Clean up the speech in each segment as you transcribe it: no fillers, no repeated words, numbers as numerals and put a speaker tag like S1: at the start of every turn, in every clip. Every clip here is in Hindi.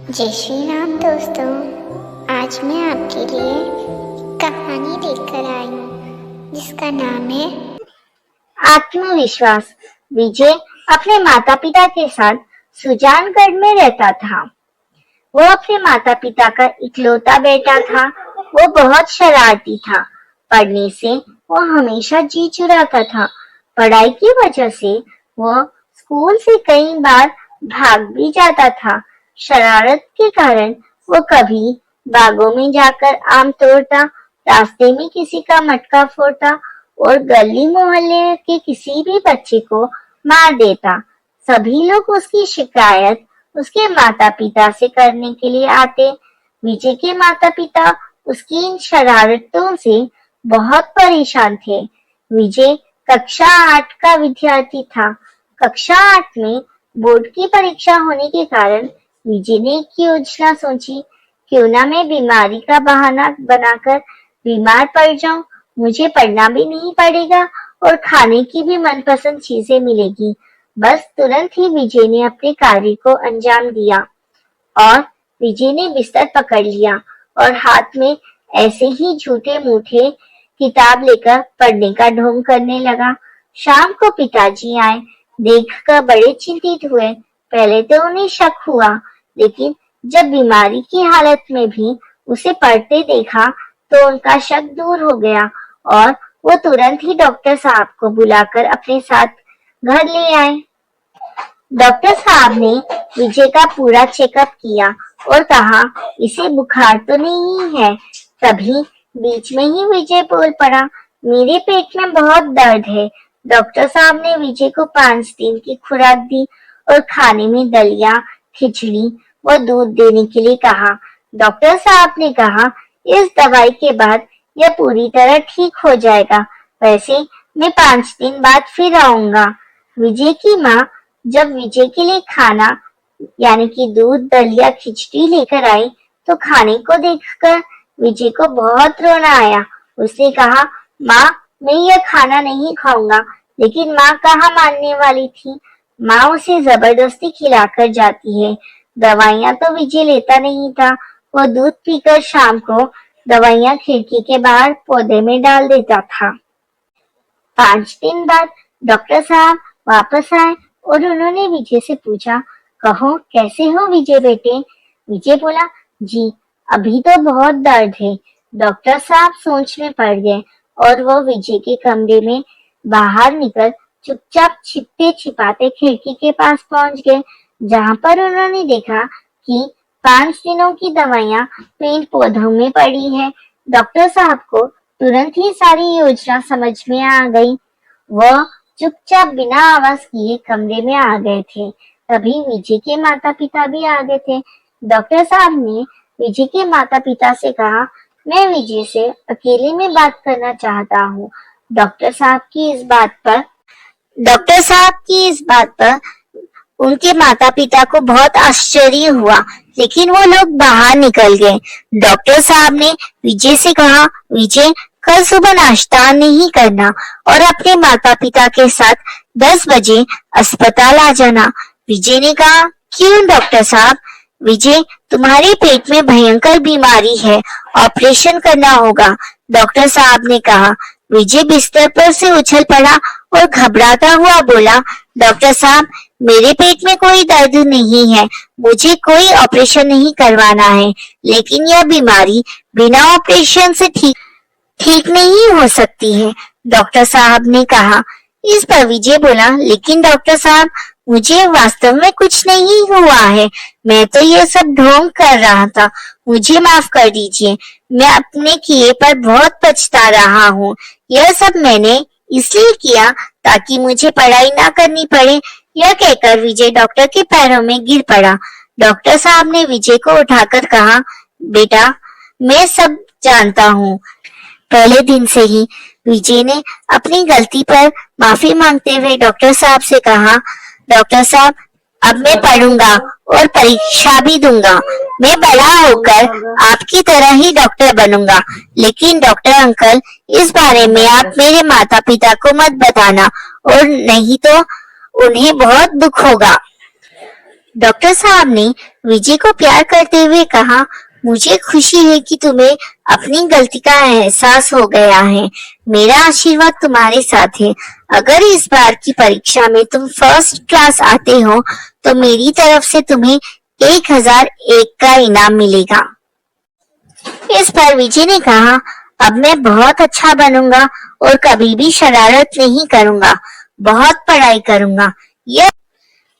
S1: जय श्री राम दोस्तों। आज मैं आपके लिए कहानी लेकर आई हूँ जिसका नाम है
S2: आत्मविश्वास। विजय अपने माता पिता के साथ सुजानगढ़ में रहता था। वो अपने माता पिता का इकलौता बेटा था। वो बहुत शरारती था। पढ़ने से वो हमेशा जी चुराता था। पढ़ाई की वजह से वो स्कूल से कई बार भाग भी जाता था। शरारत के कारण वो कभी बागों में जाकर आम तोड़ता, रास्ते में किसी का मटका फोड़ता और गली मोहल्ले के किसी भी बच्चे को मार देता। सभी लोग उसकी शिकायत उसके माता पिता से करने के लिए आते। विजय के माता पिता उसकी इन शरारतों से बहुत परेशान थे। विजय कक्षा 8 का विद्यार्थी था। कक्षा 8 में बोर्ड की परीक्षा होने के कारण विजय ने एक योजना सोची। क्यों ना मैं बीमारी का बहाना बनाकर बीमार पड़ जाऊं, मुझे पढ़ना भी नहीं पड़ेगा और खाने की भी मनपसंद चीजें मिलेगी। बस तुरंत ही विजय ने अपने कार्य को अंजाम दिया और विजय ने बिस्तर पकड़ लिया और हाथ में ऐसे ही झूठे मूठे किताब लेकर पढ़ने का ढोंग करने लगा। शाम को पिताजी आए, देखकर बड़े चिंतित हुए। पहले तो उन्हें शक हुआ, लेकिन जब बीमारी की हालत में भी उसे पढ़ते देखा तो उनका शक दूर हो गया और वो तुरंत ही डॉक्टर साहब को बुलाकर अपने साथ घर ले आए। डॉक्टर साहब ने विजय का पूरा चेकअप किया और कहा, इसे बुखार तो नहीं है। तभी बीच में ही विजय बोल पड़ा, मेरे पेट में बहुत दर्द है। डॉक्टर साहब ने विजय को 5 दिन की खुराक दी और खाने में दलिया, खिचड़ी व दूध देने के लिए कहा। डॉक्टर साहब ने कहा, इस दवाई के बाद यह पूरी तरह ठीक हो जाएगा। वैसे मैं 5 दिन बाद फिर आऊंगा। विजय की माँ जब विजय के लिए खाना यानी कि दूध, दलिया, खिचड़ी लेकर आई तो खाने को देखकर विजय को बहुत रोना आया। उसने कहा, माँ मैं यह खाना नहीं खाऊंगा। लेकिन माँ कहाँ मानने वाली थी। माँ उसे जबरदस्ती खिलाकर जाती है। दवाइयाँ तो विजय लेता नहीं था। वो दूध पीकर शाम को दवाइयाँ खिड़की के बाहर पौधे में डाल देता था। 5 दिन बाद डॉक्टर साहब वापस आए और उन्होंने विजय से पूछा, कहो कैसे हो विजय बेटे। विजय बोला, जी अभी तो बहुत दर्द है। डॉक्टर साहब सोच में पड़ गए और वो विजय के कमरे में बाहर निकल चुपचाप छिपते छिपाते खिड़की के पास पहुंच गए, जहां पर उन्होंने देखा कि 5 दिनों की दवाइयां पेड़ पौधों में पड़ी है। डॉक्टर साहब को तुरंत ही सारी योजना समझ में आ गई। वह चुपचाप बिना आवाज किए कमरे में आ गए थे। तभी विजय के माता पिता भी आ गए थे। डॉक्टर साहब ने विजय के माता पिता से कहा, मैं विजय से अकेले में बात करना चाहता हूँ। डॉक्टर साहब की इस बात पर उनके माता पिता को बहुत आश्चर्य हुआ, लेकिन वो लोग बाहर निकल गए। डॉक्टर साहब ने विजय से कहा, विजय कल सुबह नाश्ता नहीं करना और अपने माता पिता के साथ 10 बजे अस्पताल आ जाना। विजय ने कहा, क्यों डॉक्टर साहब। विजय तुम्हारे पेट में भयंकर बीमारी है, ऑपरेशन करना होगा। डॉक्टर साहब ने कहा। विजय बिस्तर पर से उछल पड़ा और घबराता हुआ बोला, डॉक्टर साहब मेरे पेट में कोई दर्द नहीं है, मुझे कोई ऑपरेशन नहीं करवाना है, लेकिन यह बीमारी बिना ऑपरेशन से ठीक नहीं हो सकती है। डॉक्टर साहब ने कहा। इस पर विजय बोला, लेकिन डॉक्टर साहब मुझे वास्तव में कुछ नहीं हुआ है, मैं तो ये सब ढोंग कर रहा था, मुझे माफ कर दीजिए। मैं अपने किए पर बहुत पछता रहा हूँ। यह सब मैंने इसलिए किया ताकि मुझे पढ़ाई ना करनी पड़े। यह कहकर विजय डॉक्टर के पैरों में गिर पड़ा। डॉक्टर साहब ने विजय को उठाकर कहा, बेटा मैं सब जानता हूँ। पहले दिन से ही विजय ने अपनी गलती पर माफी मांगते हुए डॉक्टर साहब से कहा, डॉक्टर साहब अब मैं पढ़ूंगा और परीक्षा भी दूंगा। मैं बड़ा होकर आपकी तरह ही डॉक्टर बनूंगा। लेकिन डॉक्टर अंकल इस बारे में आप मेरे माता पिता को मत बताना, और नहीं तो उन्हें बहुत दुख होगा। डॉक्टर साहब ने विजय को प्यार करते हुए कहा, मुझे खुशी है कि तुम्हें अपनी गलती का एहसास हो गया है। मेरा आशीर्वाद तुम्हारे साथ है। अगर इस बार की परीक्षा में तुम फर्स्ट क्लास आते हो तो मेरी तरफ से तुम्हें 1001 का इनाम मिलेगा। इस पर विजय ने कहा, अब मैं बहुत अच्छा बनूंगा और कभी भी शरारत नहीं करूंगा, बहुत पढ़ाई करूंगा। यह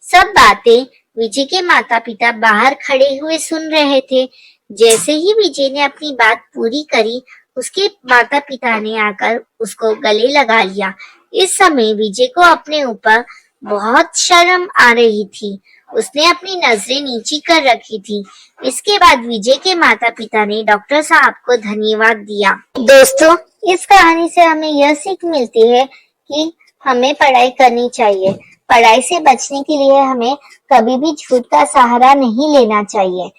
S2: सब बातें विजय के माता पिता बाहर खड़े हुए सुन रहे थे। जैसे ही विजय ने अपनी बात पूरी करी, उसके माता पिता ने आकर उसको गले लगा लिया। इस समय विजय को अपने ऊपर बहुत शर्म आ रही थी। उसने अपनी नजरें नीची कर रखी थी। इसके बाद विजय के माता पिता ने डॉक्टर साहब को धन्यवाद दिया। दोस्तों, इस कहानी से हमें यह सीख मिलती है कि हमें पढ़ाई करनी चाहिए। पढ़ाई से बचने के लिए हमें कभी भी झूठ का सहारा नहीं लेना चाहिए,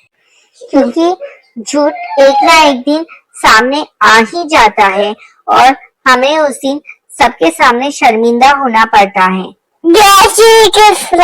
S2: क्योंकि झूठ एक ना एक दिन सामने आ ही जाता है और हमें उस दिन सबके सामने शर्मिंदा होना पड़ता है। जय श्री कृष्ण।